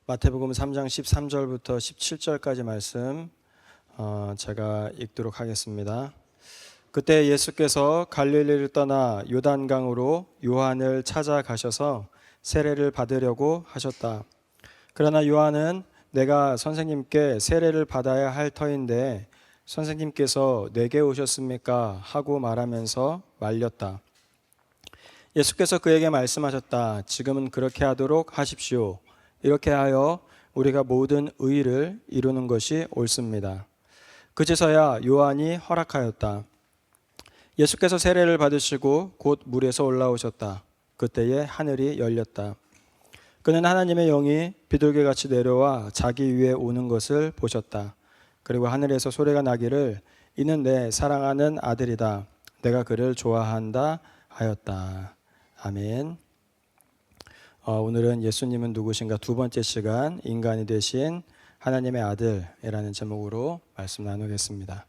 마태복음 3장 13절부터 17절까지 말씀 제가 읽도록 하겠습니다. 그때 예수께서 갈릴리를 떠나 요단강으로 요한을 찾아가셔서 세례를 받으려고 하셨다. 그러나 요한은 내가 선생님께 세례를 받아야 할 터인데 선생님께서 내게 오셨습니까? 하고 말하면서 말렸다. 예수께서 그에게 말씀하셨다. 지금은 그렇게 하도록 하십시오. 이렇게 하여 우리가 모든 의를 이루는 것이 옳습니다. 그제서야 요한이 허락하였다. 예수께서 세례를 받으시고 곧 물에서 올라오셨다. 그때에 하늘이 열렸다. 그는 하나님의 영이 비둘기같이 내려와 자기 위에 오는 것을 보셨다. 그리고 하늘에서 소리가 나기를 이는 내 사랑하는 아들이다. 내가 그를 좋아한다 하였다. 아멘. 오늘은 예수님은 누구신가 두 번째 시간 인간이 되신 하나님의 아들이라는 제목으로 말씀 나누겠습니다.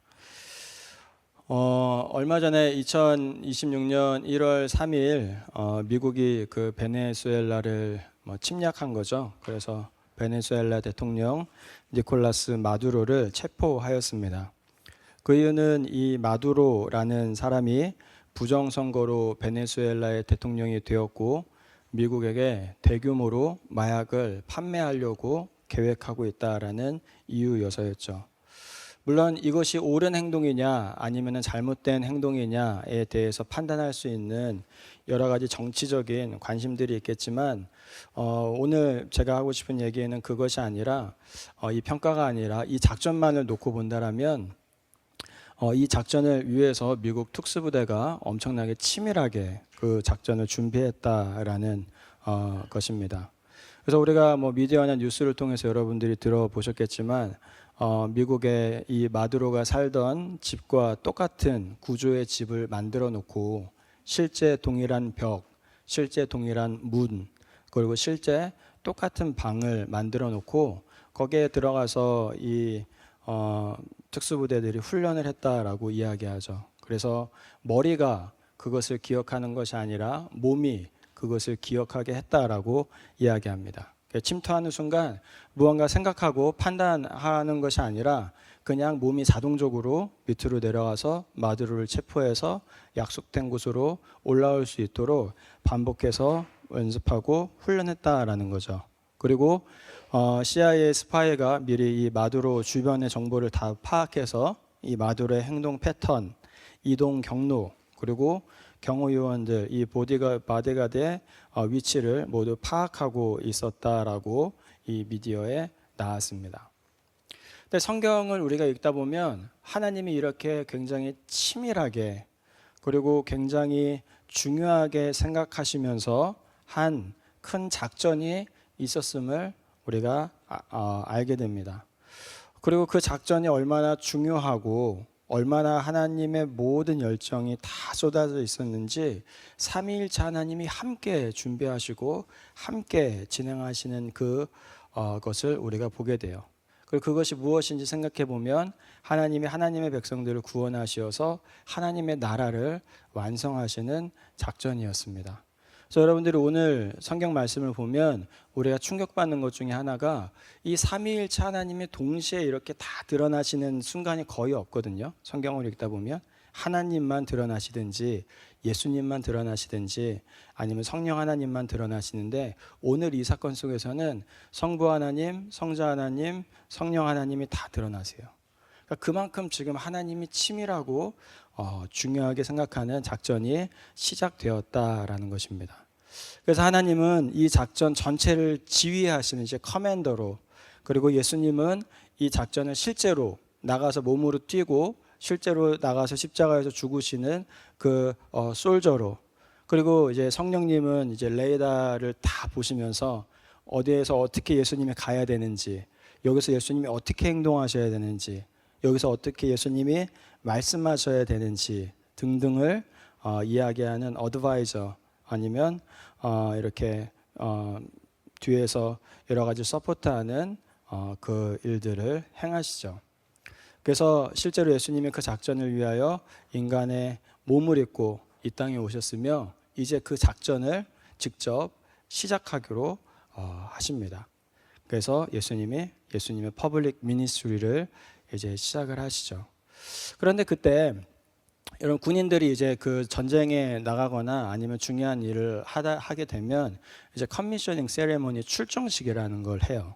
얼마 전에 2026년 1월 3일 미국이 그 베네수엘라를 침략한 거죠. 그래서 베네수엘라 대통령 니콜라스 마두로를 체포하였습니다. 그 이유는 이 마두로라는 사람이 부정선거로 베네수엘라의 대통령이 되었고 미국에게 대규모로 마약을 판매하려고 계획하고 있다라는 이유여서였죠. 물론 이것이 옳은 행동이냐 아니면 잘못된 행동이냐에 대해서 판단할 수 있는 여러 가지 정치적인 관심들이 있겠지만 오늘 제가 하고 싶은 얘기는 그것이 아니라 이 평가가 아니라 이 작전만을 놓고 본다라면 이 작전을 위해서 미국 특수부대가 엄청나게 치밀하게 그 작전을 준비했다라는 것입니다. 그래서 우리가 미디어나 뉴스를 통해서 여러분들이 들어보셨겠지만 미국의 이 마두로가 살던 집과 똑같은 구조의 집을 만들어 놓고 실제 동일한 벽, 실제 동일한 문, 그리고 실제 똑같은 방을 만들어 놓고 거기에 들어가서 이 특수부대들이 훈련을 했다라고 이야기하죠. 그래서 머리가 그것을 기억하는 것이 아니라 몸이 그것을 기억하게 했다라고 이야기합니다. 침투하는 순간 무언가 생각하고 판단하는 것이 아니라 그냥 몸이 자동적으로 밑으로 내려와서 마두로를 체포해서 약속된 곳으로 올라올 수 있도록 반복해서 연습하고 훈련했다라는 거죠. 그리고 CIA 스파이가 미리 이 마두로 주변의 정보를 다 파악해서 이 마두로의 행동 패턴, 이동 경로, 그리고 경호 요원들, 이 바디가드의 위치를 모두 파악하고 있었다라고 이 미디어에 나왔습니다. 근데 성경을 우리가 읽다 보면 하나님이 이렇게 굉장히 치밀하게 그리고 굉장히 중요하게 생각하시면서 한 큰 작전이 있었음을 우리가 알게 됩니다. 그리고 그 작전이 얼마나 중요하고 얼마나 하나님의 모든 열정이 다 쏟아져 있었는지 삼위일체 하나님이 함께 준비하시고 함께 진행하시는 것을 우리가 보게 돼요. 그리고 그것이 무엇인지 생각해 보면 하나님이 하나님의 백성들을 구원하시어서 하나님의 나라를 완성하시는 작전이었습니다. 그래서 여러분들이 오늘 성경 말씀을 보면 우리가 충격받는 것 중에 하나가 이 삼위일체 하나님이 동시에 이렇게 다 드러나시는 순간이 거의 없거든요. 성경을 읽다 보면 하나님만 드러나시든지 예수님만 드러나시든지 아니면 성령 하나님만 드러나시는데 오늘 이 사건 속에서는 성부 하나님, 성자 하나님, 성령 하나님이 다 드러나세요. 그러니까 그만큼 지금 하나님이 치밀하고 중요하게 생각하는 작전이 시작되었다라는 것입니다. 그래서 하나님은 이 작전 전체를 지휘하시는 이제 커맨더로, 그리고 예수님은 이 작전을 실제로 나가서 몸으로 뛰고 실제로 나가서 십자가에서 죽으시는 그 솔저로, 그리고 이제 성령님은 이제 레이더를 다 보시면서 어디에서 어떻게 예수님이 가야 되는지, 여기서 예수님이 어떻게 행동하셔야 되는지, 여기서 어떻게 예수님이 말씀하셔야 되는지 등등을 이야기하는 어드바이저 아니면 이렇게 뒤에서 여러 가지 서포트하는 그 일들을 행하시죠. 그래서 실제로 예수님이 그 작전을 위하여 인간의 몸을 입고 이 땅에 오셨으며 이제 그 작전을 직접 시작하기로 하십니다. 그래서 예수님의 퍼블릭 미니스트리를 이제 시작을 하시죠. 그런데 그때 여러분 군인들이 이제 그 전쟁에 나가거나 아니면 중요한 일을 하게 되면 이제 커미셔닝 세레모니 출정식이라는 걸 해요.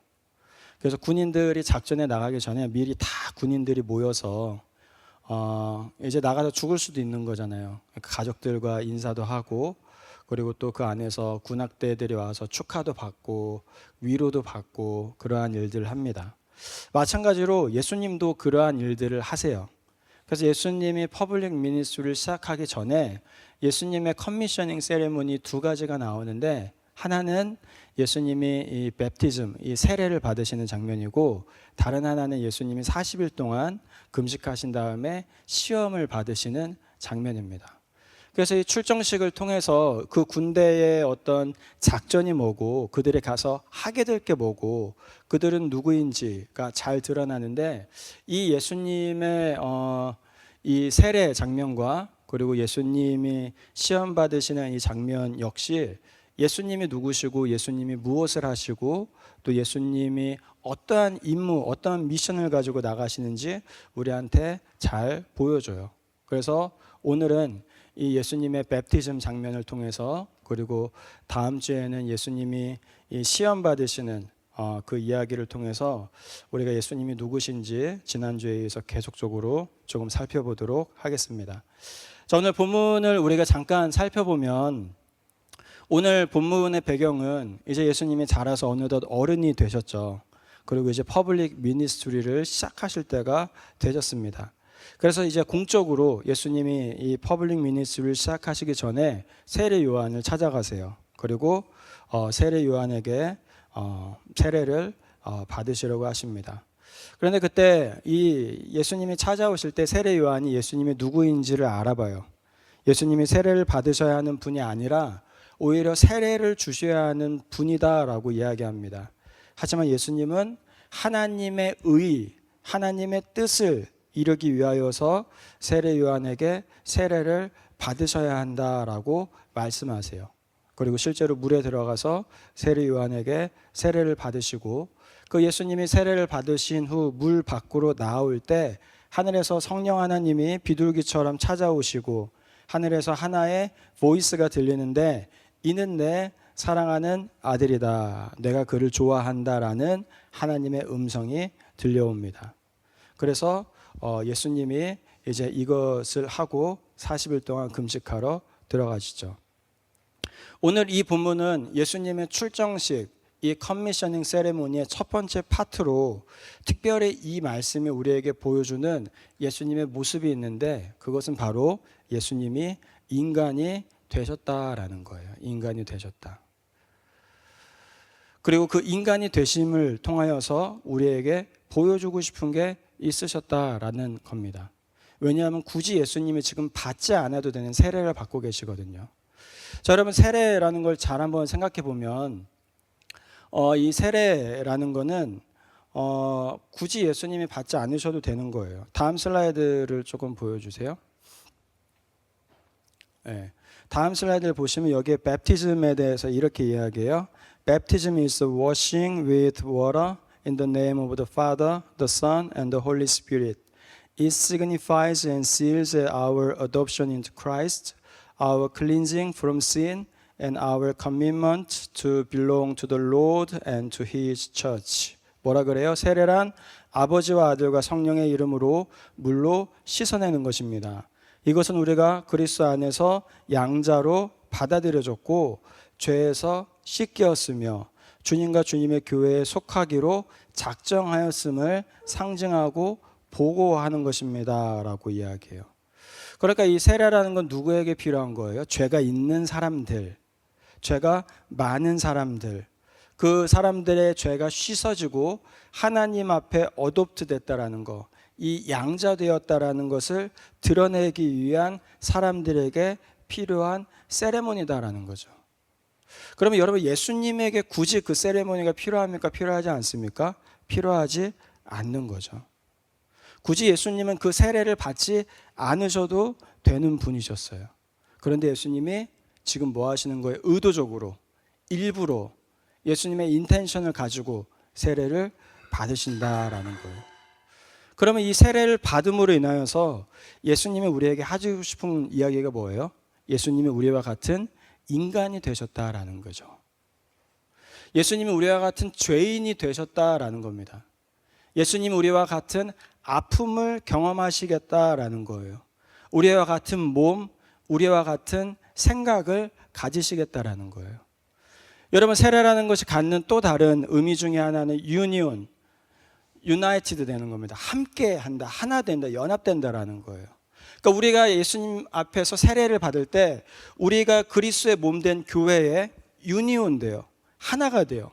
그래서 군인들이 작전에 나가기 전에 미리 다 군인들이 모여서 이제 나가서 죽을 수도 있는 거잖아요. 가족들과 인사도 하고 그리고 또 그 안에서 군악대들이 와서 축하도 받고 위로도 받고 그러한 일들을 합니다. 마찬가지로 예수님도 그러한 일들을 하세요. 그래서 예수님이 퍼블릭 미니스트리를 시작하기 전에 예수님의 커미셔닝 세레모니 두 가지가 나오는데 하나는 예수님이 이 베프티즘, 이 세례를 받으시는 장면이고 다른 하나는 예수님이 40일 동안 금식하신 다음에 시험을 받으시는 장면입니다. 그래서 이 출정식을 통해서 그 군대의 어떤 작전이 뭐고 그들이 가서 하게 될 게 뭐고 그들은 누구인지가 잘 드러나는데 이 예수님의 이 세례 장면과 그리고 예수님이 시험 받으시는 이 장면 역시 예수님이 누구시고 예수님이 무엇을 하시고 또 예수님이 어떠한 임무, 어떠한 미션을 가지고 나가시는지 우리한테 잘 보여줘요. 그래서 오늘은 이 예수님의 베프티즘 장면을 통해서 그리고 다음 주에는 예수님이 이 시험 받으시는 그 이야기를 통해서 우리가 예수님이 누구신지 지난주에 이어서 계속적으로 조금 살펴보도록 하겠습니다. 자, 오늘 본문을 우리가 잠깐 살펴보면 오늘 본문의 배경은 이제 예수님이 자라서 어느덧 어른이 되셨죠. 그리고 이제 퍼블릭 미니스트리를 시작하실 때가 되셨습니다. 그래서 이제 공적으로 예수님이 이 퍼블릭 미니스트리를 시작하시기 전에 세례 요한을 찾아가세요. 그리고 세례 요한에게 세례를 받으시려고 하십니다. 그런데 그때 이 예수님이 찾아오실 때 세례 요한이 예수님이 누구인지를 알아봐요. 예수님이 세례를 받으셔야 하는 분이 아니라 오히려 세례를 주셔야 하는 분이다라고 이야기합니다. 하지만 예수님은 하나님의 의, 하나님의 뜻을 이루기 위하여서 세례 요한에게 세례를 받으셔야 한다라고 말씀하세요. 그리고 실제로 물에 들어가서 세례 요한에게 세례를 받으시고 그 예수님이 세례를 받으신 후 물 밖으로 나올 때 하늘에서 성령 하나님이 비둘기처럼 찾아오시고 하늘에서 하나의 보이스가 들리는데 이는 내 사랑하는 아들이다. 내가 그를 좋아한다라는 하나님의 음성이 들려옵니다. 그래서 예수님이 이제 이것을 하고 40일 동안 금식하러 들어가시죠. 오늘 이 본문은 예수님의 출정식, 이 커미셔닝 세레모니의 첫 번째 파트로 특별히 이 말씀이 우리에게 보여주는 예수님의 모습이 있는데 그것은 바로 예수님이 인간이 되셨다라는 거예요. 인간이 되셨다. 그리고 그 인간이 되심을 통하여서 우리에게 보여주고 싶은 게 있으셨다라는 겁니다. 왜냐하면 굳이 예수님이 지금 받지 않아도 되는 세례를 받고 계시거든요. 자, 여러분 세례라는 걸 잘 한번 생각해 보면 이 세례라는 거는 굳이 예수님이 받지 않으셔도 되는 거예요. 다음 슬라이드를 조금 보여주세요. 네. 다음 슬라이드를 보시면 여기에 베프티즘에 대해서 이렇게 이야기해요. Baptism is the washing with water in the name of the Father, the Son, and the Holy Spirit. It signifies and seals our adoption into Christ, our cleansing from sin, and our commitment to belong to the Lord and to His church. 뭐라 그래요? 세례란 아버지와 아들과 성령의 이름으로 물로 씻어내는 것입니다. 이것은 우리가 그리스도 안에서 양자로 받아들여졌고 죄에서 씻겼으며 주님과 주님의 교회에 속하기로 작정하였음을 상징하고 보고하는 것입니다 라고 이야기해요. 그러니까 이 세례라는 건 누구에게 필요한 거예요? 죄가 있는 사람들, 죄가 많은 사람들, 그 사람들의 죄가 씻어지고 하나님 앞에 어돔트 됐다라는 거, 이 양자되었다라는 것을 드러내기 위한 사람들에게 필요한 세레모니다라는 거죠. 그러면 여러분 예수님에게 굳이 그 세레모니가 필요합니까? 필요하지 않습니까? 필요하지 않는 거죠. 굳이 예수님은 그 세례를 받지 않으셔도 되는 분이셨어요. 그런데 예수님이 지금 뭐 하시는 거예요? 의도적으로, 일부러 예수님의 인텐션을 가지고 세례를 받으신다라는 거예요. 그러면 이 세례를 받음으로 인하여서 예수님이 우리에게 하고 싶은 이야기가 뭐예요? 예수님이 우리와 같은 인간이 되셨다라는 거죠. 예수님이 우리와 같은 죄인이 되셨다라는 겁니다. 예수님이 우리와 같은 아픔을 경험하시겠다라는 거예요. 우리와 같은 몸, 우리와 같은 생각을 가지시겠다라는 거예요. 여러분, 세례라는 것이 갖는 또 다른 의미 중에 하나는 유니온, 유나이티드 되는 겁니다. 함께 한다, 하나 된다, 연합된다라는 거예요. 그러니까 우리가 예수님 앞에서 세례를 받을 때 우리가 그리스도의 몸된 교회에 유니온 돼요. 하나가 돼요.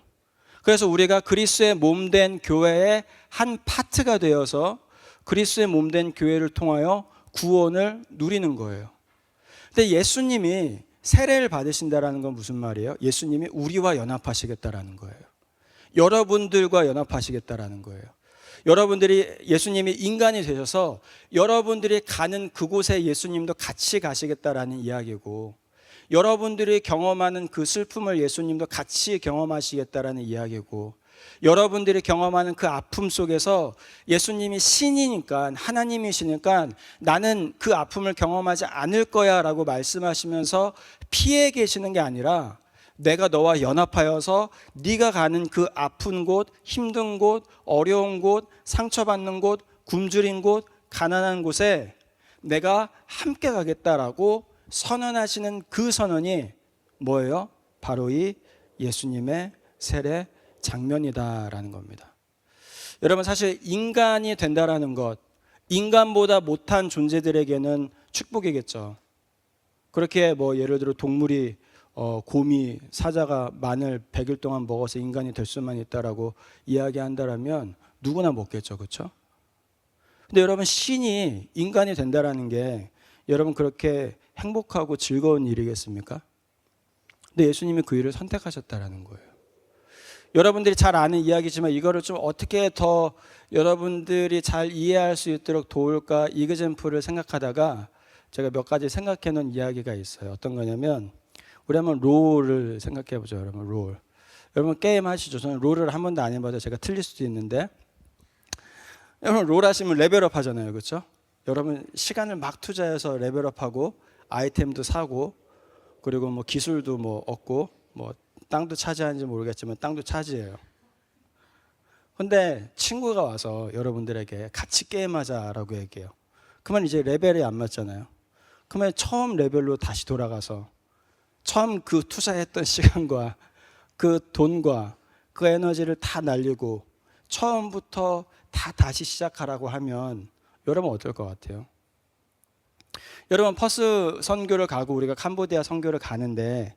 그래서 우리가 그리스도의 몸된 교회의 한 파트가 되어서 그리스도의 몸된 교회를 통하여 구원을 누리는 거예요. 근데 예수님이 세례를 받으신다라는 건 무슨 말이에요? 예수님이 우리와 연합하시겠다라는 거예요. 여러분들과 연합하시겠다라는 거예요. 여러분들이 예수님이 인간이 되셔서 여러분들이 가는 그곳에 예수님도 같이 가시겠다라는 이야기고, 여러분들이 경험하는 그 슬픔을 예수님도 같이 경험하시겠다라는 이야기고, 여러분들이 경험하는 그 아픔 속에서 예수님이 신이니까, 하나님이시니까 나는 그 아픔을 경험하지 않을 거야 라고 말씀하시면서 피해 계시는 게 아니라 내가 너와 연합하여서 네가 가는 그 아픈 곳, 힘든 곳, 어려운 곳, 상처받는 곳, 굶주린 곳, 가난한 곳에 내가 함께 가겠다라고 선언하시는 그 선언이 뭐예요? 바로 이 예수님의 세례 장면이다라는 겁니다. 여러분, 사실 인간이 된다라는 것, 인간보다 못한 존재들에게는 축복이겠죠. 그렇게 예를 들어 동물이 곰이 사자가 마늘 100일 동안 먹어서 인간이 될 수만 있다라고 이야기한다라면 누구나 먹겠죠, 그렇죠? 근데 여러분, 신이 인간이 된다라는 게 여러분 그렇게 행복하고 즐거운 일이겠습니까? 근데 예수님이 그 일을 선택하셨다라는 거예요. 여러분들이 잘 아는 이야기지만 이거를 좀 어떻게 더 여러분들이 잘 이해할 수 있도록 도울까 이그젠플을 생각하다가 제가 몇 가지 생각해 놓은 이야기가 있어요. 어떤 거냐면, 우리 한번 롤을 생각해 보죠. 여러분, 롤. 여러분 게임 하시죠? 저는 롤을 한 번도 안 해봐서 제가 틀릴 수도 있는데, 여러분 롤 하시면 레벨업 하잖아요, 그렇죠? 여러분 시간을 막 투자해서 레벨업하고 아이템도 사고, 그리고 기술도 얻고, 땅도 차지하는지 모르겠지만 땅도 차지해요. 근데 친구가 와서 여러분들에게 같이 게임하자라고 얘기해요. 그러면 이제 레벨이 안 맞잖아요. 그러면 처음 레벨로 다시 돌아가서 처음 그 투자했던 시간과 그 돈과 그 에너지를 다 날리고 처음부터 다 다시 시작하라고 하면 여러분 어떨 것 같아요? 여러분, 퍼스 선교를 가고 우리가 캄보디아 선교를 가는데,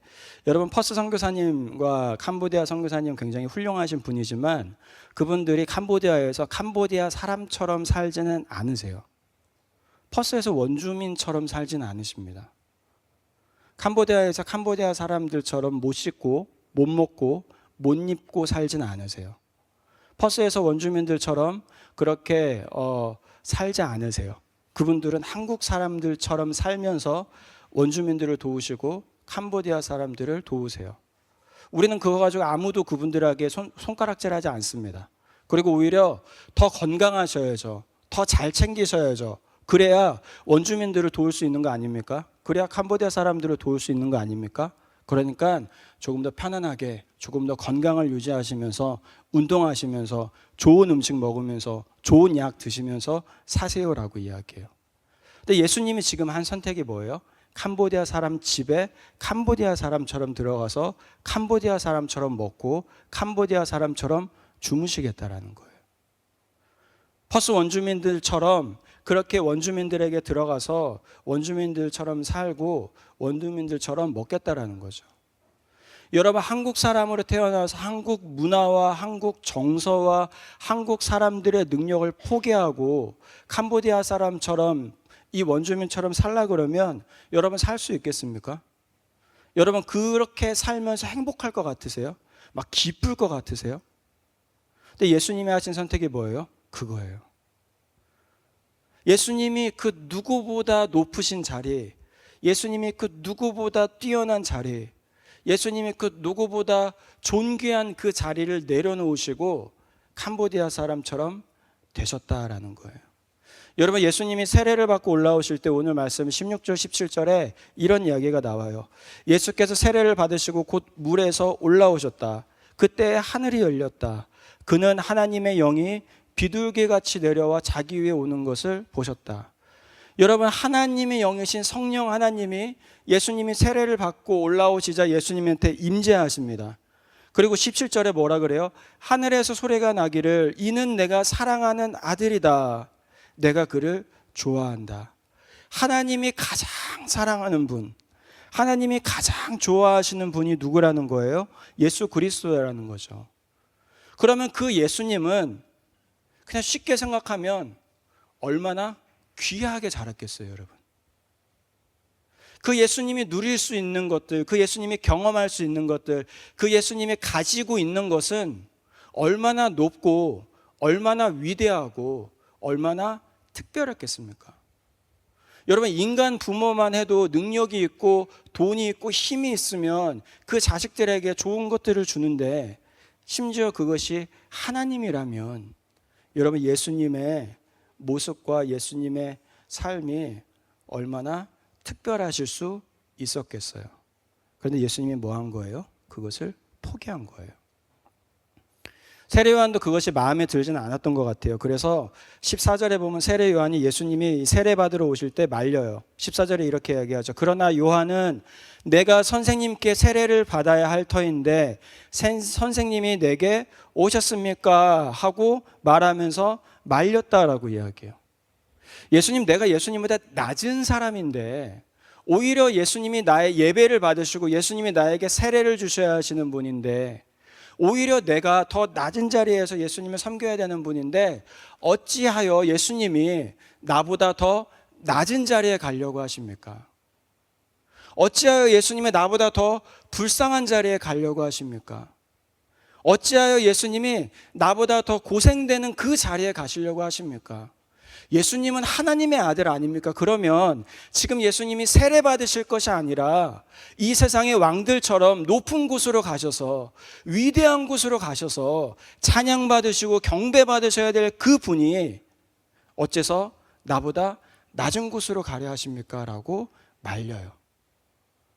여러분 퍼스 선교사님과 캄보디아 선교사님 굉장히 훌륭하신 분이지만 그분들이 캄보디아에서 캄보디아 사람처럼 살지는 않으세요. 퍼스에서 원주민처럼 살지는 않으십니다. 캄보디아에서 캄보디아 사람들처럼 못 씻고 못 먹고 못 입고 살지는 않으세요. 퍼스에서 원주민들처럼 그렇게 살지 않으세요. 그분들은 한국 사람들처럼 살면서 원주민들을 도우시고 캄보디아 사람들을 도우세요. 우리는 그거 가지고 아무도 그분들에게 손가락질하지 않습니다. 그리고 오히려 더 건강하셔야죠. 더 잘 챙기셔야죠. 그래야 원주민들을 도울 수 있는 거 아닙니까? 그래야 캄보디아 사람들을 도울 수 있는 거 아닙니까? 그러니까 조금 더 편안하게, 조금 더 건강을 유지하시면서 운동하시면서 좋은 음식 먹으면서 좋은 약 드시면서 사세요라고 이야기해요. 근데 예수님이 지금 한 선택이 뭐예요? 캄보디아 사람 집에 캄보디아 사람처럼 들어가서 캄보디아 사람처럼 먹고 캄보디아 사람처럼 주무시겠다라는 거예요. 퍼스 원주민들처럼 그렇게 원주민들에게 들어가서 원주민들처럼 살고 원주민들처럼 먹겠다라는 거죠. 여러분, 한국 사람으로 태어나서 한국 문화와 한국 정서와 한국 사람들의 능력을 포기하고 캄보디아 사람처럼 이 원주민처럼 살라 그러면 여러분 살 수 있겠습니까? 여러분 그렇게 살면서 행복할 것 같으세요? 막 기쁠 것 같으세요? 근데 예수님이 하신 선택이 뭐예요? 그거예요. 예수님이 그 누구보다 높으신 자리, 예수님이 그 누구보다 뛰어난 자리, 예수님이 그 누구보다 존귀한 그 자리를 내려놓으시고 캄보디아 사람처럼 되셨다라는 거예요. 여러분, 예수님이 세례를 받고 올라오실 때 오늘 말씀 16절 17절에 이런 이야기가 나와요. 예수께서 세례를 받으시고 곧 물에서 올라오셨다. 그때 하늘이 열렸다. 그는 하나님의 영이 비둘기같이 내려와 자기 위에 오는 것을 보셨다. 여러분, 하나님의 영이신 성령 하나님이 예수님이 세례를 받고 올라오시자 예수님한테 임재하십니다. 그리고 17절에 뭐라 그래요? 하늘에서 소리가 나기를 이는 내가 사랑하는 아들이다. 내가 그를 좋아한다. 하나님이 가장 사랑하는 분, 하나님이 가장 좋아하시는 분이 누구라는 거예요? 예수 그리스도라는 거죠. 그러면 그 예수님은 그냥 쉽게 생각하면 얼마나 귀하게 자랐겠어요, 여러분. 그 예수님이 누릴 수 있는 것들, 그 예수님이 경험할 수 있는 것들, 그 예수님이 가지고 있는 것은 얼마나 높고 얼마나 위대하고 얼마나 특별했겠습니까? 여러분, 인간 부모만 해도 능력이 있고 돈이 있고 힘이 있으면 그 자식들에게 좋은 것들을 주는데 심지어 그것이 하나님이라면 여러분, 예수님의 모습과 예수님의 삶이 얼마나 특별하실 수 있었겠어요. 그런데 예수님이 뭐 한 거예요? 그것을 포기한 거예요. 세례 요한도 그것이 마음에 들지는 않았던 것 같아요. 그래서 14절에 보면 세례 요한이 예수님이 세례 받으러 오실 때 말려요. 14절에 이렇게 이야기하죠. 그러나 요한은 내가 선생님께 세례를 받아야 할 터인데 선생님이 내게 오셨습니까? 하고 말하면서 말렸다라고 이야기해요. 예수님, 내가 예수님보다 낮은 사람인데 오히려 예수님이 나의 예배를 받으시고 예수님이 나에게 세례를 주셔야 하시는 분인데 오히려 내가 더 낮은 자리에서 예수님을 섬겨야 되는 분인데 어찌하여 예수님이 나보다 더 낮은 자리에 가려고 하십니까? 어찌하여 예수님이 나보다 더 불쌍한 자리에 가려고 하십니까? 어찌하여 예수님이 나보다 더 고생되는 그 자리에 가시려고 하십니까? 예수님은 하나님의 아들 아닙니까? 그러면 지금 예수님이 세례 받으실 것이 아니라 이 세상의 왕들처럼 높은 곳으로 가셔서 위대한 곳으로 가셔서 찬양 받으시고 경배 받으셔야 될 그 분이 어째서 나보다 낮은 곳으로 가려 하십니까? 라고 말려요.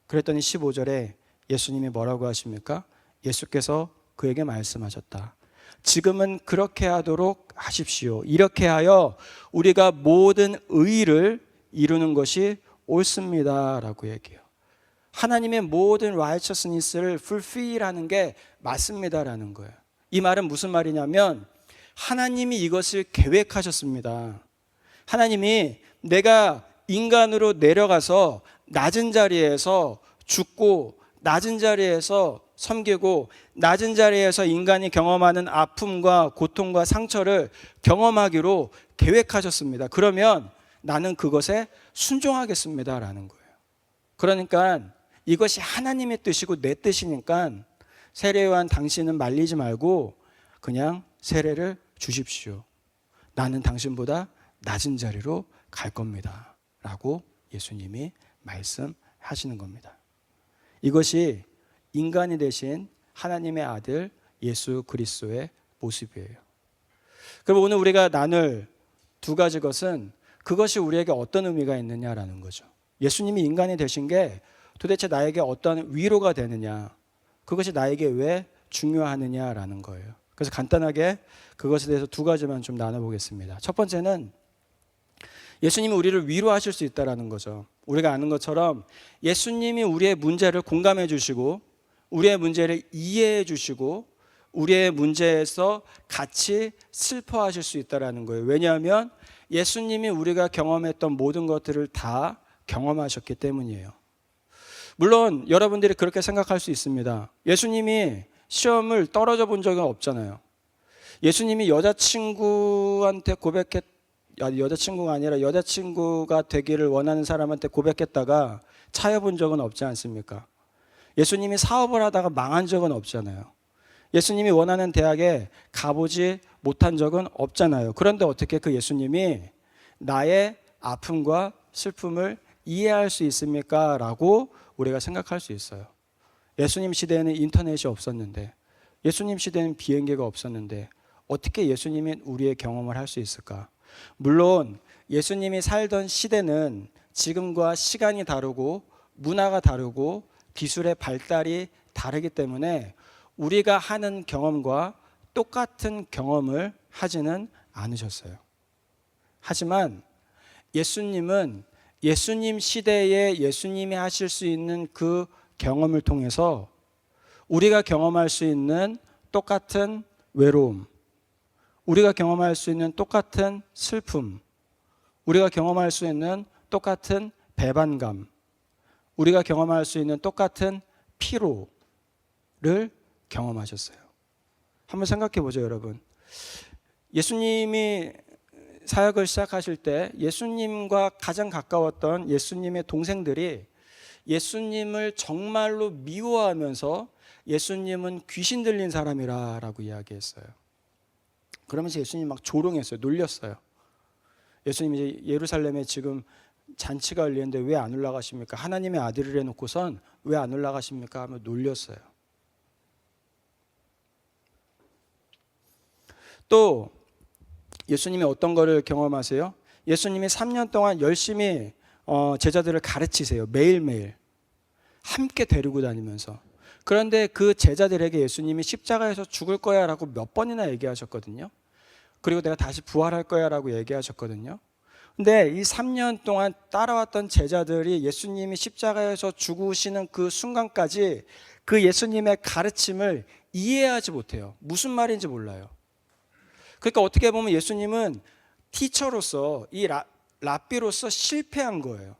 그랬더니 15절에 예수님이 뭐라고 하십니까? 예수께서 그에게 말씀하셨다. 지금은 그렇게 하도록 하십시오. 이렇게 하여 우리가 모든 의를 이루는 것이 옳습니다. 라고 얘기해요. 하나님의 모든 righteousness를 fulfill하는 게 맞습니다라는 거예요. 이 말은 무슨 말이냐면 하나님이 이것을 계획하셨습니다. 하나님이 내가 인간으로 내려가서 낮은 자리에서 죽고 낮은 자리에서 섬기고 낮은 자리에서 인간이 경험하는 아픔과 고통과 상처를 경험하기로 계획하셨습니다. 그러면 나는 그것에 순종하겠습니다라는 거예요. 그러니까 이것이 하나님의 뜻이고 내 뜻이니까 세례 요한 당신은 말리지 말고 그냥 세례를 주십시오. 나는 당신보다 낮은 자리로 갈 겁니다. 라고 예수님이 말씀하시는 겁니다. 이것이 인간이 되신 하나님의 아들 예수 그리스도의 모습이에요. 그럼 오늘 우리가 나눌 두 가지 것은 그것이 우리에게 어떤 의미가 있느냐라는 거죠. 예수님이 인간이 되신 게 도대체 나에게 어떤 위로가 되느냐, 그것이 나에게 왜 중요하느냐라는 거예요. 그래서 간단하게 그것에 대해서 두 가지만 좀 나눠보겠습니다. 첫 번째는 예수님이 우리를 위로하실 수 있다는 거죠. 우리가 아는 것처럼 예수님이 우리의 문제를 공감해 주시고 우리의 문제를 이해해 주시고 우리의 문제에서 같이 슬퍼하실 수 있다는 거예요. 왜냐하면 예수님이 우리가 경험했던 모든 것들을 다 경험하셨기 때문이에요. 물론 여러분들이 그렇게 생각할 수 있습니다. 예수님이 시험을 떨어져 본 적은 없잖아요. 예수님이 여자친구한테 여자친구가 아니라 여자친구가 되기를 원하는 사람한테 고백했다가 차여본 적은 없지 않습니까? 예수님이 사업을 하다가 망한 적은 없잖아요. 예수님이 원하는 대학에 가보지 못한 적은 없잖아요. 그런데 어떻게 그 예수님이 나의 아픔과 슬픔을 이해할 수 있습니까? 라고 우리가 생각할 수 있어요. 예수님 시대에는 인터넷이 없었는데, 예수님 시대에는 비행기가 없었는데 어떻게 예수님이 우리의 경험을 할 수 있을까? 물론 예수님이 살던 시대는 지금과 시간이 다르고 문화가 다르고 기술의 발달이 다르기 때문에 우리가 하는 경험과 똑같은 경험을 하지는 않으셨어요. 하지만 예수님은 예수님 시대에 예수님이 하실 수 있는 그 경험을 통해서 우리가 경험할 수 있는 똑같은 외로움, 우리가 경험할 수 있는 똑같은 슬픔, 우리가 경험할 수 있는 똑같은 배반감, 우리가 경험할 수 있는 똑같은 피로를 경험하셨어요. 한번 생각해 보죠, 여러분. 예수님이 사역을 시작하실 때 예수님과 가장 가까웠던 예수님의 동생들이 예수님을 정말로 미워하면서 예수님은 귀신 들린 사람이라고 이야기했어요. 그러면서 예수님 막 조롱했어요. 놀렸어요. 예수님이 이제 예루살렘에 지금 잔치가 열리는데 왜 안 올라가십니까? 하나님의 아들을 해놓고선 왜 안 올라가십니까? 하며 놀렸어요. 또 예수님이 어떤 거를 경험하세요? 예수님이 3년 동안 열심히 제자들을 가르치세요. 매일매일 함께 데리고 다니면서. 그런데 그 제자들에게 예수님이 십자가에서 죽을 거야 라고 몇 번이나 얘기하셨거든요. 그리고 내가 다시 부활할 거야 라고 얘기하셨거든요. 근데 이 3년 동안 따라왔던 제자들이 예수님이 십자가에서 죽으시는 그 순간까지 그 예수님의 가르침을 이해하지 못해요. 무슨 말인지 몰라요. 그러니까 어떻게 보면 예수님은 티처로서, 이 랍비로서 실패한 거예요.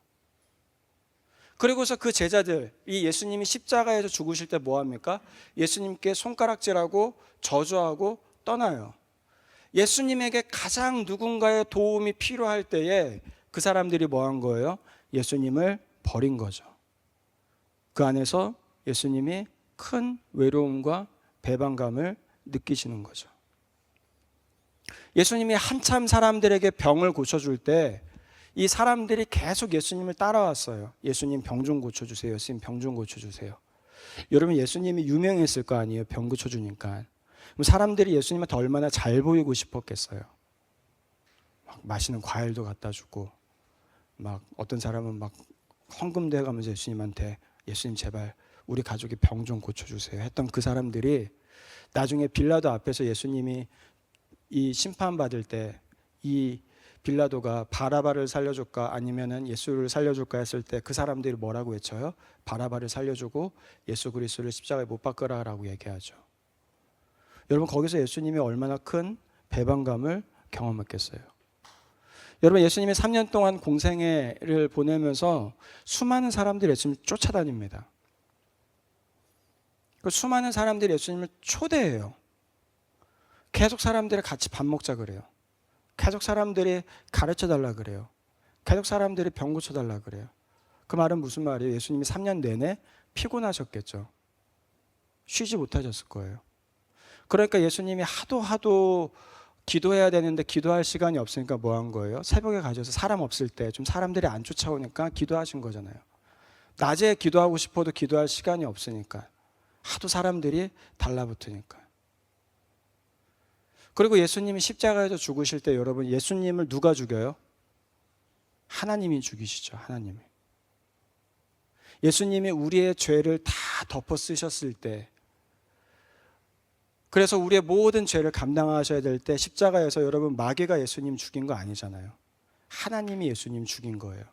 그리고서 그 제자들, 이 예수님이 십자가에서 죽으실 때 뭐 합니까? 예수님께 손가락질하고 저주하고 떠나요. 예수님에게 가장 누군가의 도움이 필요할 때에 그 사람들이 뭐 한 거예요? 예수님을 버린 거죠. 그 안에서 예수님이 큰 외로움과 배반감을 느끼시는 거죠. 예수님이 한참 사람들에게 병을 고쳐줄 때 이 사람들이 계속 예수님을 따라왔어요. 예수님 병 좀 고쳐주세요. 예수님 병 좀 고쳐주세요. 여러분, 예수님이 유명했을 거 아니에요. 병 고쳐주니까. 그럼 사람들이 예수님한테 얼마나 잘 보이고 싶었겠어요. 막 맛있는 과일도 갖다 주고, 막 어떤 사람은 막 헌금도 해가면서 예수님한테 예수님 제발 우리 가족이 병 좀 고쳐주세요 했던 그 사람들이 나중에 빌라도 앞에서 예수님이 이 심판받을 때 이 빌라도가 바라바를 살려줄까 아니면은 예수를 살려줄까 했을 때 그 사람들이 뭐라고 외쳐요? 바라바를 살려주고 예수 그리스도를 십자가에 못 박으라라고 얘기하죠. 여러분, 거기서 예수님이 얼마나 큰 배반감을 경험했겠어요. 여러분, 예수님이 3년 동안 공생애를 보내면서 수많은 사람들이 예수님을 쫓아다닙니다. 그 수많은 사람들이 예수님을 초대해요. 계속 사람들이 같이 밥 먹자 그래요. 계속 사람들이 가르쳐 달라 그래요. 계속 사람들이 병 고쳐 달라 그래요. 그 말은 무슨 말이에요? 예수님이 3년 내내 피곤하셨겠죠. 쉬지 못하셨을 거예요. 그러니까 예수님이 하도 기도해야 되는데 기도할 시간이 없으니까 뭐 한 거예요? 새벽에 가셔서 사람 없을 때 좀 사람들이 안 쫓아오니까 기도하신 거잖아요. 낮에 기도하고 싶어도 기도할 시간이 없으니까, 하도 사람들이 달라붙으니까. 그리고 예수님이 십자가에서 죽으실 때 여러분, 예수님을 누가 죽여요? 하나님이 죽이시죠. 하나님이. 예수님이 우리의 죄를 다 덮어 쓰셨을 때, 그래서 우리의 모든 죄를 감당하셔야 될 때 십자가에서 여러분, 마귀가 예수님 죽인 거 아니잖아요. 하나님이 예수님 죽인 거예요.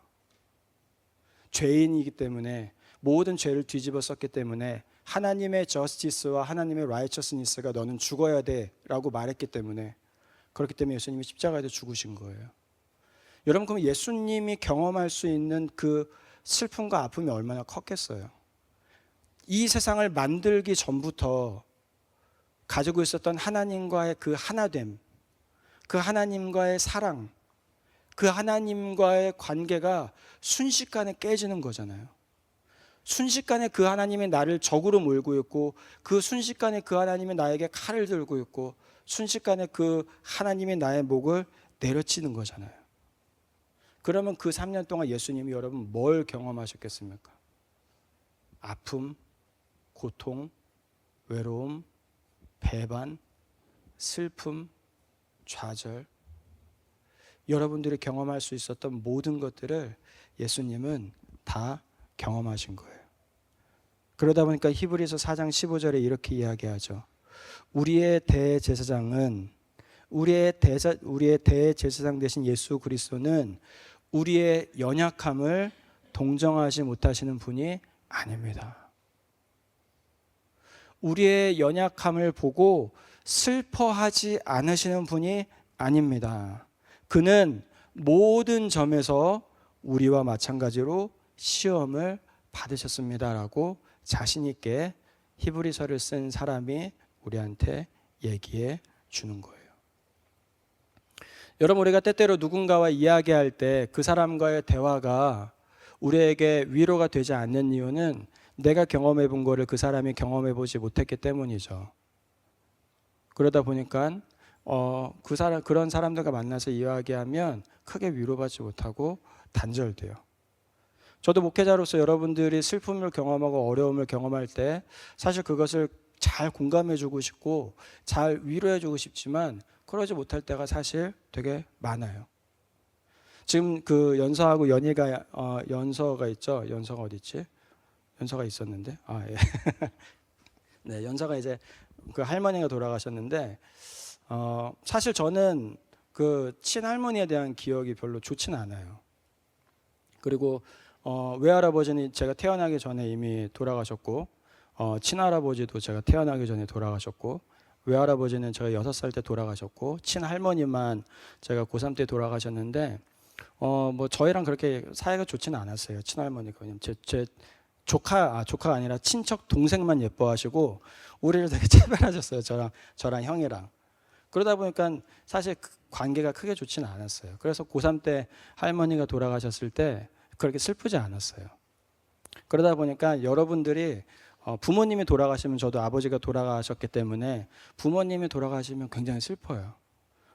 죄인이기 때문에, 모든 죄를 뒤집어 썼기 때문에 하나님의 저스티스와 하나님의 라이처스니스가 너는 죽어야 돼 라고 말했기 때문에, 그렇기 때문에 예수님이 십자가에서 죽으신 거예요. 여러분, 그럼 예수님이 경험할 수 있는 그 슬픔과 아픔이 얼마나 컸겠어요. 이 세상을 만들기 전부터 가지고 있었던 하나님과의 그 하나됨, 그 하나님과의 사랑, 그 하나님과의 관계가 순식간에 깨지는 거잖아요. 순식간에 그 하나님이 나를 적으로 몰고 있고, 그 순식간에 그 하나님이 나에게 칼을 들고 있고, 순식간에 그 하나님이 나의 목을 내려치는 거잖아요. 그러면 그 3년 동안 예수님이 여러분 뭘 경험하셨겠습니까? 아픔, 고통, 외로움, 배반, 슬픔, 좌절, 여러분들이 경험할 수 있었던 모든 것들을 예수님은 다 경험하신 거예요. 그러다 보니까 히브리서 4장 15절에 이렇게 이야기하죠. 우리의 대제사장 대신 예수 그리스도는 우리의 연약함을 동정하지 못하시는 분이 아닙니다. 우리의 연약함을 보고 슬퍼하지 않으시는 분이 아닙니다. 그는 모든 점에서 우리와 마찬가지로 시험을 받으셨습니다라고 자신 있게 히브리서를 쓴 사람이 우리한테 얘기해 주는 거예요. 여러분, 우리가 때때로 누군가와 이야기할 때 그 사람과의 대화가 우리에게 위로가 되지 않는 이유는 내가 경험해 본 거를 그 사람이 경험해 보지 못했기 때문이죠. 그러다 보니까 그런 사람들과 만나서 이야기하면 크게 위로받지 못하고 단절돼요. 저도 목회자로서 여러분들이 슬픔을 경험하고 어려움을 경험할 때 사실 그것을 잘 공감해 주고 싶고 잘 위로해 주고 싶지만 그러지 못할 때가 사실 되게 많아요. 지금 그 연서하고 연희가 연서가 있죠. 연서가 어디 있지? 연서가 있었는데 예. 네, 연서가 이제 그 할머니가 돌아가셨는데 사실 저는 그 친할머니에 대한 기억이 별로 좋지는 않아요. 그리고 외할아버지는 제가 태어나기 전에 이미 돌아가셨고 친할아버지도 제가 태어나기 전에 돌아가셨고 외할아버지는 제가 6살 때 돌아가셨고 친할머니만 제가 고3 때 돌아가셨는데 뭐 저희랑 그렇게 사이가 좋지는 않았어요. 친할머니가. 왜냐면 제 조카가 아니라 친척 동생만 예뻐하시고 우리를 되게 차별하셨어요. 저랑 형이랑. 그러다 보니까 사실 그 관계가 크게 좋지는 않았어요. 그래서 고3 때 할머니가 돌아가셨을 때 그렇게 슬프지 않았어요. 그러다 보니까 여러분들이 부모님이 돌아가시면 저도 아버지가 돌아가셨기 때문에 부모님이 돌아가시면 굉장히 슬퍼요.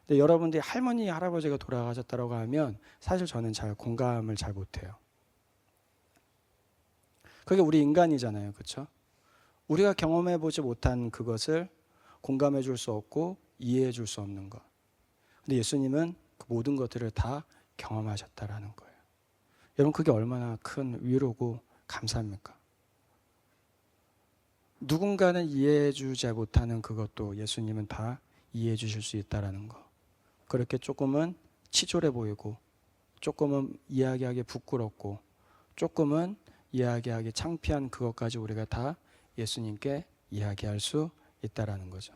근데 여러분들이 할머니, 할아버지가 돌아가셨다고 하면 사실 저는 잘 공감을 잘 못해요. 그게 우리 인간이잖아요. 그렇죠? 우리가 경험해 보지 못한 그것을 공감해 줄 수 없고 이해해 줄 수 없는 것. 근데 예수님은 그 모든 것들을 다 경험하셨다라는 거예요. 여러분, 그게 얼마나 큰 위로고 감사합니까? 누군가는 이해해 주지 못하는 그것도 예수님은 다 이해해 주실 수 있다라는 거. 그렇게 조금은 치졸해 보이고 조금은 이야기하기 부끄럽고 조금은 이야기하기 창피한 그것까지 우리가 다 예수님께 이야기할 수 있다라는 거죠.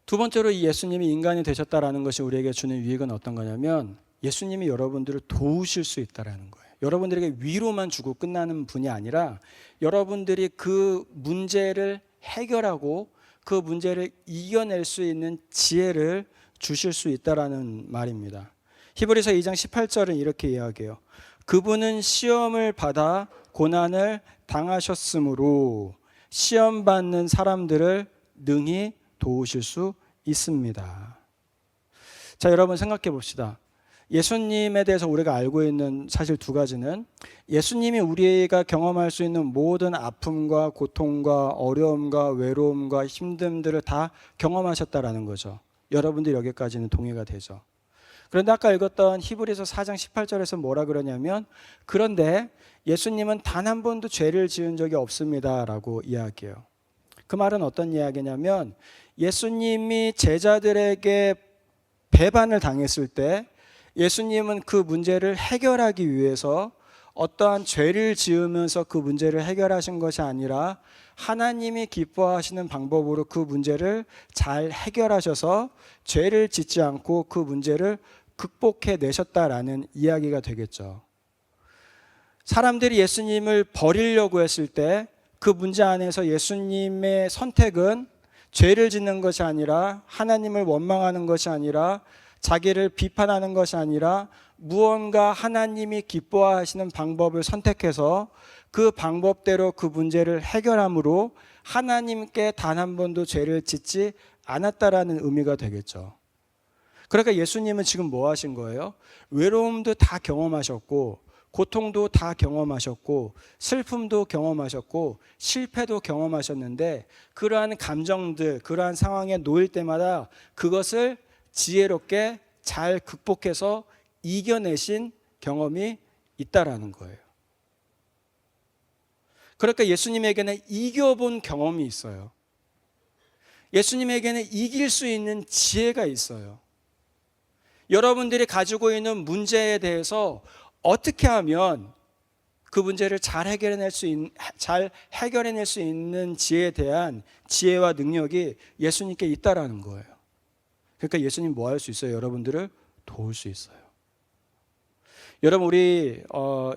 두 번째로 이 예수님이 인간이 되셨다라는 것이 우리에게 주는 유익은 어떤 거냐면 예수님이 여러분들을 도우실 수 있다라는 거예요. 여러분들에게 위로만 주고 끝나는 분이 아니라 여러분들이 그 문제를 해결하고 그 문제를 이겨낼 수 있는 지혜를 주실 수 있다라는 말입니다. 히브리서 2장 18절은 이렇게 이야기해요. 그분은 시험을 받아 고난을 당하셨으므로 시험 받는 사람들을 능히 도우실 수 있습니다. 자, 여러분 생각해 봅시다. 예수님에 대해서 우리가 알고 있는 사실 두 가지는 예수님이 우리가 경험할 수 있는 모든 아픔과 고통과 어려움과 외로움과 힘듦들을 다 경험하셨다라는 거죠. 여러분들 여기까지는 동의가 되죠. 그런데 아까 읽었던 히브리서 4장 18절에서 뭐라 그러냐면 그런데 예수님은 단 한 번도 죄를 지은 적이 없습니다 라고 이야기해요. 그 말은 어떤 이야기냐면 예수님이 제자들에게 배반을 당했을 때 예수님은 그 문제를 해결하기 위해서 어떠한 죄를 지으면서 그 문제를 해결하신 것이 아니라 하나님이 기뻐하시는 방법으로 그 문제를 잘 해결하셔서 죄를 짓지 않고 그 문제를 극복해 내셨다라는 이야기가 되겠죠. 사람들이 예수님을 버리려고 했을 때 그 문제 안에서 예수님의 선택은 죄를 짓는 것이 아니라 하나님을 원망하는 것이 아니라 자기를 비판하는 것이 아니라 무언가 하나님이 기뻐하시는 방법을 선택해서 그 방법대로 그 문제를 해결함으로 하나님께 단 한 번도 죄를 짓지 않았다라는 의미가 되겠죠. 그러니까 예수님은 지금 뭐 하신 거예요? 외로움도 다 경험하셨고 고통도 다 경험하셨고 슬픔도 경험하셨고 실패도 경험하셨는데 그러한 감정들, 그러한 상황에 놓일 때마다 그것을 지혜롭게 잘 극복해서 이겨내신 경험이 있다라는 거예요. 그러니까 예수님에게는 이겨본 경험이 있어요. 예수님에게는 이길 수 있는 지혜가 있어요. 여러분들이 가지고 있는 문제에 대해서 어떻게 하면 그 문제를 잘 해결해낼 수 있는 지혜에 대한 지혜와 능력이 예수님께 있다라는 거예요. 그러니까 예수님 뭐 할 수 있어요? 여러분들을 도울 수 있어요. 여러분, 우리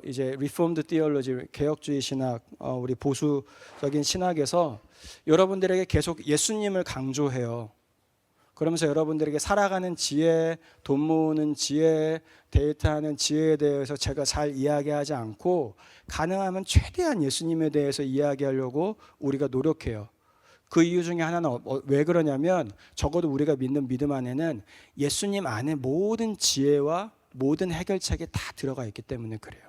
이제 리폼드 티올로지, 개혁주의 신학, 우리 보수적인 신학에서 여러분들에게 계속 예수님을 강조해요. 그러면서 여러분들에게 살아가는 지혜, 돈 모으는 지혜, 데이트하는 지혜에 대해서 제가 잘 이야기하지 않고 가능하면 최대한 예수님에 대해서 이야기하려고 우리가 노력해요. 그 이유 중에 하나는 왜 그러냐면 적어도 우리가 믿는 믿음 안에는 예수님 안에 모든 지혜와 모든 해결책이 다 들어가 있기 때문에 그래요.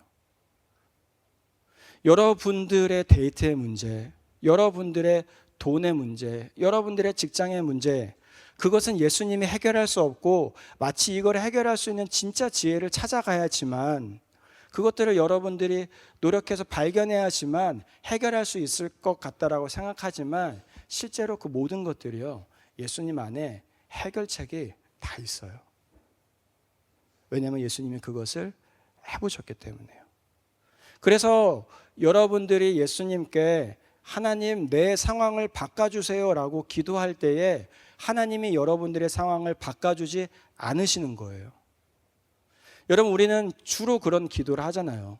여러분들의 데이트의 문제, 여러분들의 돈의 문제, 여러분들의 직장의 문제, 그것은 예수님이 해결할 수 없고 마치 이걸 해결할 수 있는 진짜 지혜를 찾아가야지만, 그것들을 여러분들이 노력해서 발견해야지만 해결할 수 있을 것 같다라고 생각하지만 실제로 그 모든 것들이요, 예수님 안에 해결책이 다 있어요. 왜냐하면 예수님이 그것을 해보셨기 때문에요. 그래서 여러분들이 예수님께 하나님 내 상황을 바꿔주세요 라고 기도할 때에 하나님이 여러분들의 상황을 바꿔주지 않으시는 거예요. 여러분, 우리는 주로 그런 기도를 하잖아요.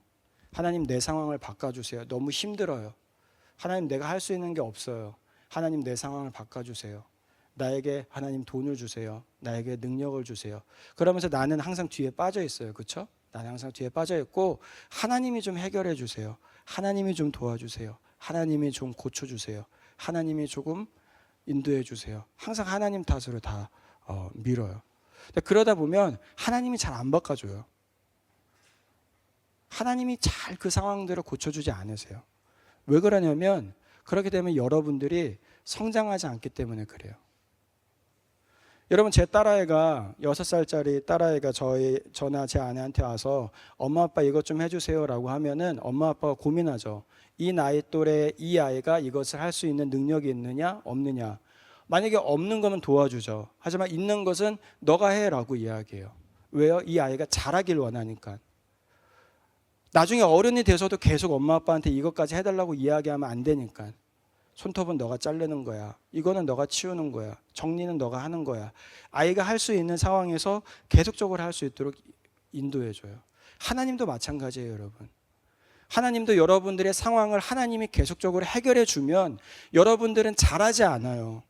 하나님 내 상황을 바꿔주세요. 너무 힘들어요. 하나님 내가 할 수 있는 게 없어요. 하나님 내 상황을 바꿔주세요. 나에게 하나님 돈을 주세요. 나에게 능력을 주세요. 그러면서 나는 항상 뒤에 빠져 있어요. 그렇죠? 나는 항상 뒤에 빠져 있고 하나님이 좀 해결해 주세요. 하나님이 좀 도와주세요. 하나님이 좀 고쳐주세요. 하나님이 조금 인도해 주세요. 항상 하나님 탓으로 다 밀어요. 그러다 보면 하나님이 잘 안 바꿔줘요. 하나님이 잘 그 상황들을 고쳐주지 않으세요. 왜 그러냐면 그렇게 되면 여러분들이 성장하지 않기 때문에 그래요. 여러분, 제 딸아이가 6살짜리 딸아이가 저나 제 아내한테 와서 엄마 아빠 이것 좀 해주세요 라고 하면은 엄마 아빠가 고민하죠. 이 나이 또래 이 아이가 이것을 할 수 있는 능력이 있느냐 없느냐. 만약에 없는 거면 도와주죠. 하지만 있는 것은 너가 해 라고 이야기해요. 왜요? 이 아이가 잘하길 원하니까. 나중에 어른이 돼서도 계속 엄마 아빠한테 이것까지 해달라고 이야기하면 안 되니까. 손톱은 너가 자르는 거야. 이거는 너가 치우는 거야. 정리는 너가 하는 거야. 아이가 할 수 있는 상황에서 계속적으로 할 수 있도록 인도해줘요. 하나님도 마찬가지예요, 여러분. 하나님도 여러분들의 상황을 하나님이 계속적으로 해결해 주면 여러분들은 잘하지 않아요.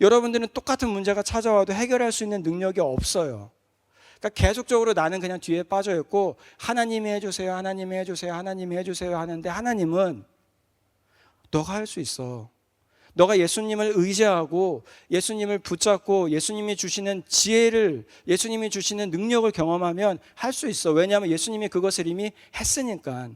여러분들은 똑같은 문제가 찾아와도 해결할 수 있는 능력이 없어요. 그러니까 계속적으로 나는 그냥 뒤에 빠져 있고 하나님이 해주세요, 하나님이 해주세요, 하나님이 해주세요 하는데 하나님은 너가 할 수 있어. 너가 예수님을 의지하고 예수님을 붙잡고 예수님이 주시는 지혜를, 예수님이 주시는 능력을 경험하면 할 수 있어. 왜냐하면 예수님이 그것을 이미 했으니까.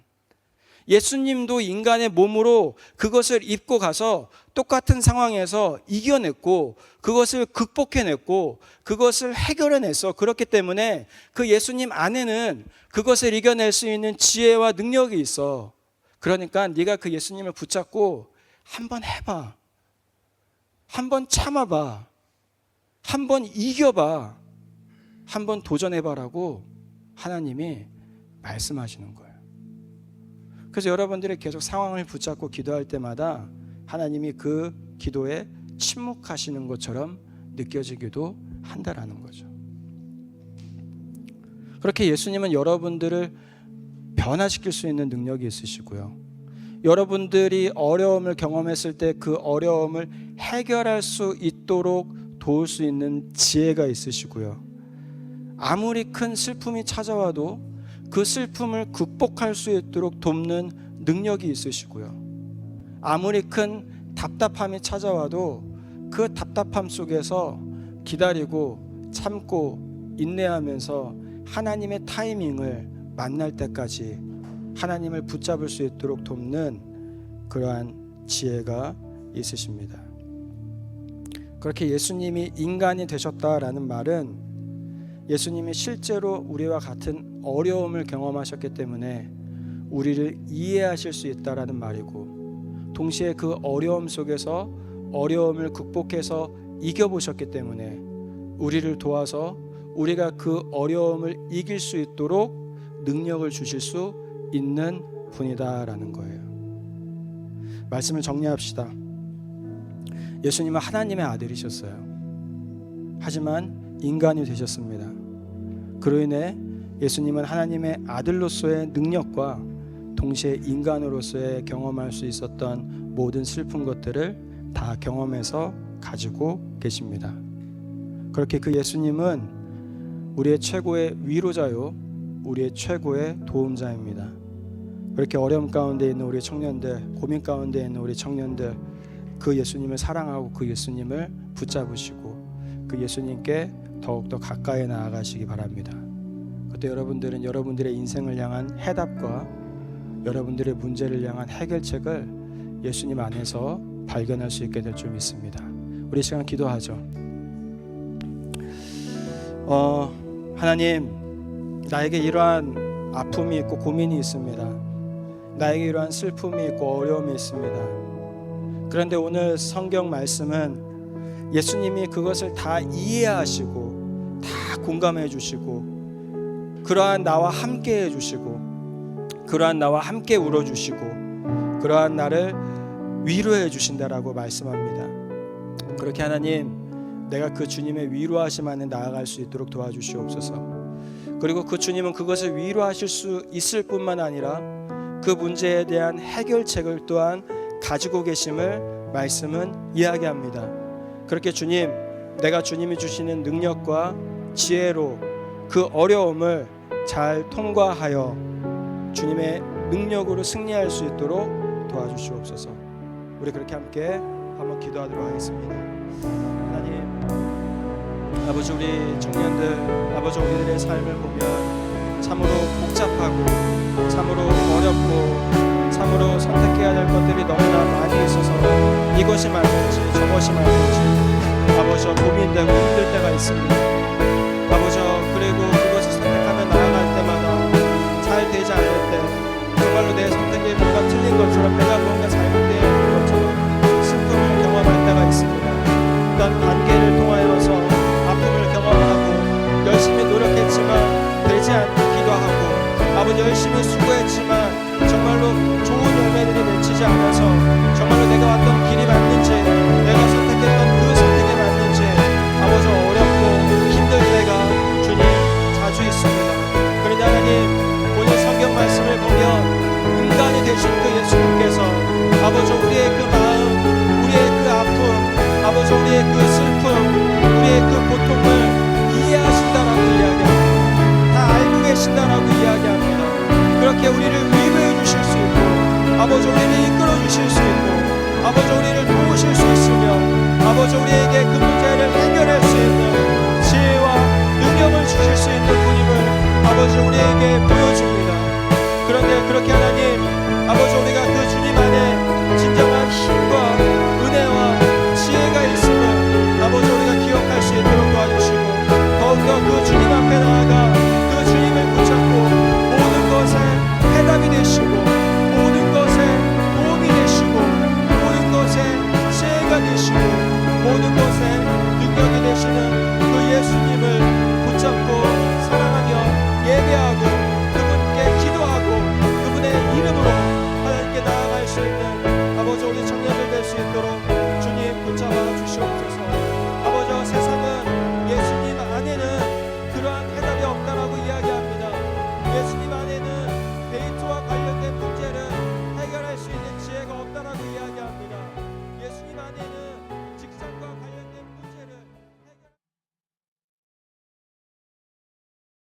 예수님도 인간의 몸으로 그것을 입고 가서 똑같은 상황에서 이겨냈고 그것을 극복해냈고 그것을 해결해냈어. 그렇기 때문에 그 예수님 안에는 그것을 이겨낼 수 있는 지혜와 능력이 있어. 그러니까 네가 그 예수님을 붙잡고 한번 해봐. 한번 참아봐. 한번 이겨봐. 한번 도전해봐라고 하나님이 말씀하시는 거예요. 그래서 여러분들이 계속 상황을 붙잡고 기도할 때마다 하나님이 그 기도에 침묵하시는 것처럼 느껴지기도 한다라는 거죠. 그렇게 예수님은 여러분들을 변화시킬 수 있는 능력이 있으시고요. 여러분들이 어려움을 경험했을 때 그 어려움을 해결할 수 있도록 도울 수 있는 지혜가 있으시고요. 아무리 큰 슬픔이 찾아와도 그 슬픔을 극복할 수 있도록 돕는 능력이 있으시고요. 아무리 큰 답답함이 찾아와도 그 답답함 속에서 기다리고 참고 인내하면서 하나님의 타이밍을 만날 때까지 하나님을 붙잡을 수 있도록 돕는 그러한 지혜가 있으십니다. 그렇게 예수님이 인간이 되셨다라는 말은 예수님이 실제로 우리와 같은 어려움을 경험하셨기 때문에 우리를 이해하실 수 있다라는 말이고, 동시에 그 어려움 속에서 어려움을 극복해서 이겨보셨기 때문에 우리를 도와서 우리가 그 어려움을 이길 수 있도록 능력을 주실 수 있는 분이다라는 거예요. 말씀을 정리합시다. 예수님은 하나님의 아들이셨어요. 하지만 인간이 되셨습니다. 그로 인해 예수님은 하나님의 아들로서의 능력과 동시에 인간으로서의 경험할 수 있었던 모든 슬픈 것들을 다 경험해서 가지고 계십니다. 그렇게 그 예수님은 우리의 최고의 위로자요, 우리의 최고의 도움자입니다. 그렇게 어려움 가운데 있는 우리 청년들, 고민 가운데 있는 우리 청년들, 그 예수님을 사랑하고 그 예수님을 붙잡으시고 그 예수님께 더욱더 가까이 나아가시기 바랍니다. 그때 여러분들은 여러분들의 인생을 향한 해답과 여러분들의 문제를 향한 해결책을 예수님 안에서 발견할 수 있게 될 줄 믿습니다. 우리 시간 기도하죠. 하나님, 나에게 이러한 아픔이 있고 고민이 있습니다. 나에게 이러한 슬픔이 있고 어려움이 있습니다. 그런데 오늘 성경 말씀은 예수님이 그것을 다 이해하시고 다 공감해 주시고 그러한 나와 함께 해 주시고 그러한 나와 함께 울어 주시고 그러한 나를 위로해 주신다라고 말씀합니다. 그렇게 하나님, 내가 그 주님의 위로하심 안에 나아갈 수 있도록 도와주시옵소서. 그리고 그 주님은 그것을 위로하실 수 있을 뿐만 아니라 그 문제에 대한 해결책을 또한 가지고 계심을 말씀은 이야기합니다. 그렇게 주님, 내가 주님이 주시는 능력과 지혜로 그 어려움을 잘 통과하여 주님의 능력으로 승리할 수 있도록 도와주시옵소서. 우리 그렇게 함께 한번 기도하도록 하겠습니다. 하나님, 아버지, 우리 청년들, 아버지, 우리들의 삶을 보면 참으로 복잡하고 참으로 어렵고 참으로 선택해야 될 것들이 너무나 많이 있어서 이것이 맞는지 저것이 맞는지 아버지 고민되고 힘들 때가 있습니다. 아버지, 그리고 그것을 선택하며 나아갈 때마다 잘 되지 않을 때 정말로 내 선택이 뭔가 틀린 것처럼 내가 뭔가 잘못되어 있는 것처럼 슬픔을 경험할 때가 있습니다. 또한 관계를 통하여서 아픔을 경험하고 열심히 노력했지만 되지 않기도 하고 아버지 열심히 수고했지만 정말로 좋은 열매들이 맺히지 않아서 정말로 내가 왔던 길이 맞는지 내가 선택했던 그 선택이 맞는지 아버지 어렵고 힘들 때가 주님 자주 있습니다. 그러나 하나님, 오늘 성경 말씀을 보면 인간이 되신 그 예수님께서 아버지 우리의 그 마음, 우리의 그 아픔, 아버지 우리의 그 슬픔, 우리의 그 고통을 이해하신다라고 이야기합니다. 다 알고 계신다라고 이야기합니다. 그렇게 우리를 위로해 주실 수 있고 아버지 우리를 이끌어 주실 수 있고 아버지 우리를 도우실 수 있으며 아버지 우리에게 그 문제를 해결할 수 있는 지혜와 능력을 주실 수 있는 분임을 아버지 우리에게 보여줍니다. 그런데 그렇게 하나님, 아버지 우리가 그